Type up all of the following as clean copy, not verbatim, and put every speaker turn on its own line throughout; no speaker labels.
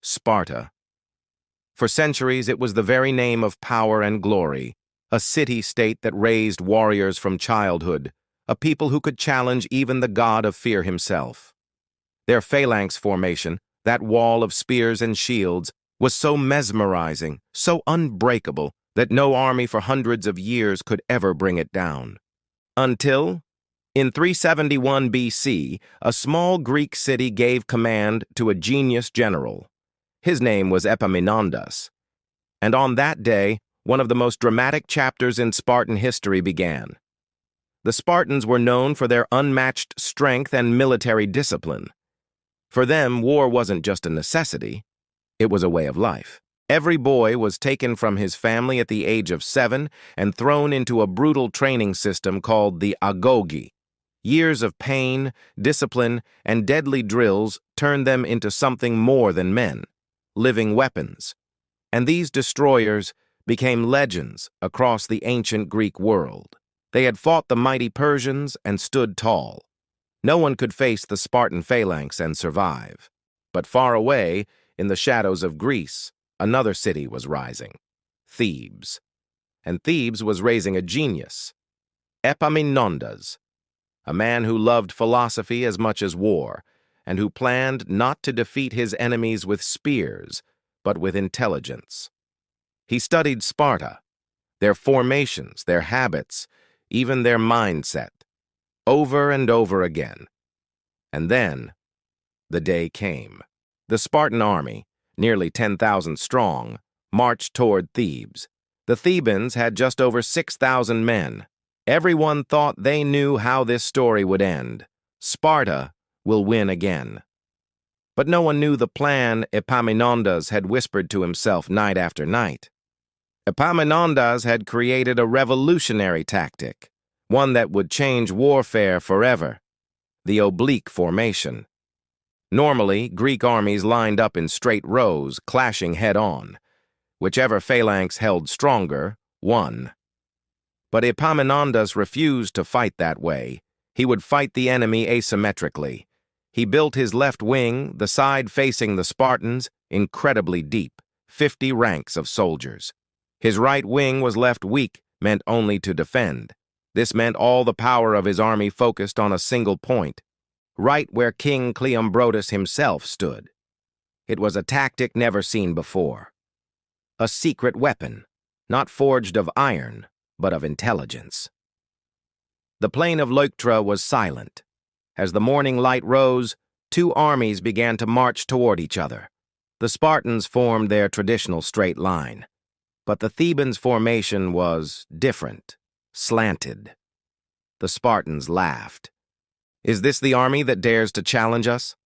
Sparta. For centuries, it was the very name of power and glory, a city-state that raised warriors from childhood, a people who could challenge even the god of fear himself. Their phalanx formation, that wall of spears and shields, was so mesmerizing, so unbreakable, that no army for hundreds of years could ever bring it down. Until, in 371 BC, a small Greek city gave command to a genius general. His name was Epaminondas. And on that day, one of the most dramatic chapters in Spartan history began. The Spartans were known for their unmatched strength and military discipline. For them, war wasn't just a necessity, it was a way of life. Every boy was taken from his family at the age of 7 and thrown into a brutal training system called the agoge. Years of pain, discipline, and deadly drills turned them into something more than men, living weapons. And these destroyers became legends across the ancient Greek world. They had fought the mighty Persians and stood tall. No one could face the Spartan phalanx and survive. But far away, in the shadows of Greece, another city was rising, Thebes. And Thebes was raising a genius, Epaminondas, a man who loved philosophy as much as war, and who planned not to defeat his enemies with spears, but with intelligence. He studied Sparta, their formations, their habits, even their mindset, over and over again. And then, the day came. The Spartan army, nearly 10,000 strong, marched toward Thebes. The Thebans had just over 6,000 men. Everyone thought they knew how this story would end. Sparta will win again. But no one knew the plan Epaminondas had whispered to himself night after night. Epaminondas had created a revolutionary tactic, one that would change warfare forever: the Oblique Formation. Normally, Greek armies lined up in straight rows, clashing head-on. Whichever phalanx held stronger, won. But Epaminondas refused to fight that way. He would fight the enemy asymmetrically. He built his left wing, the side facing the Spartans, incredibly deep, 50 ranks of soldiers. His right wing was left weak, meant only to defend. This meant all the power of his army focused on a single point, right where King Cleombrotus himself stood. It was a tactic never seen before. A secret weapon, not forged of iron, but of intelligence. The plain of Leuctra was silent. As the morning light rose, two armies began to march toward each other. The Spartans formed their traditional straight line, but the Thebans' formation was different, slanted. The Spartans laughed. Is this the army that dares to challenge us?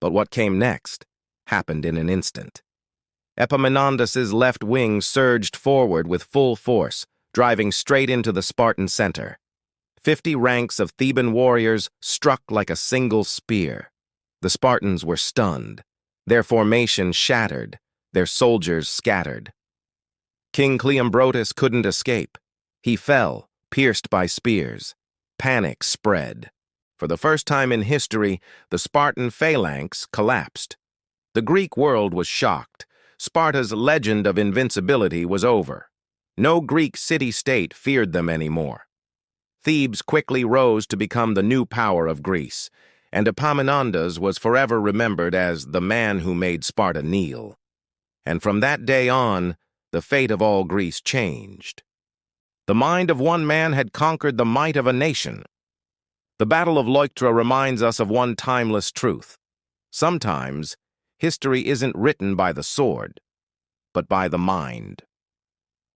But what came next happened in an instant. Epaminondas's left wing surged forward with full force, driving straight into the Spartan center. 50 ranks of Theban warriors struck like a single spear. The Spartans were stunned, their formation shattered, their soldiers scattered. King Cleombrotus couldn't escape. He fell, pierced by spears. Panic spread. For the first time in history, the Spartan phalanx collapsed. The Greek world was shocked. Sparta's legend of invincibility was over. No Greek city-state feared them anymore. Thebes quickly rose to become the new power of Greece, and Epaminondas was forever remembered as the man who made Sparta kneel. And from that day on, the fate of all Greece changed. The mind of one man had conquered the might of a nation. The Battle of Leuctra reminds us of one timeless truth. Sometimes, history isn't written by the sword, but by the mind.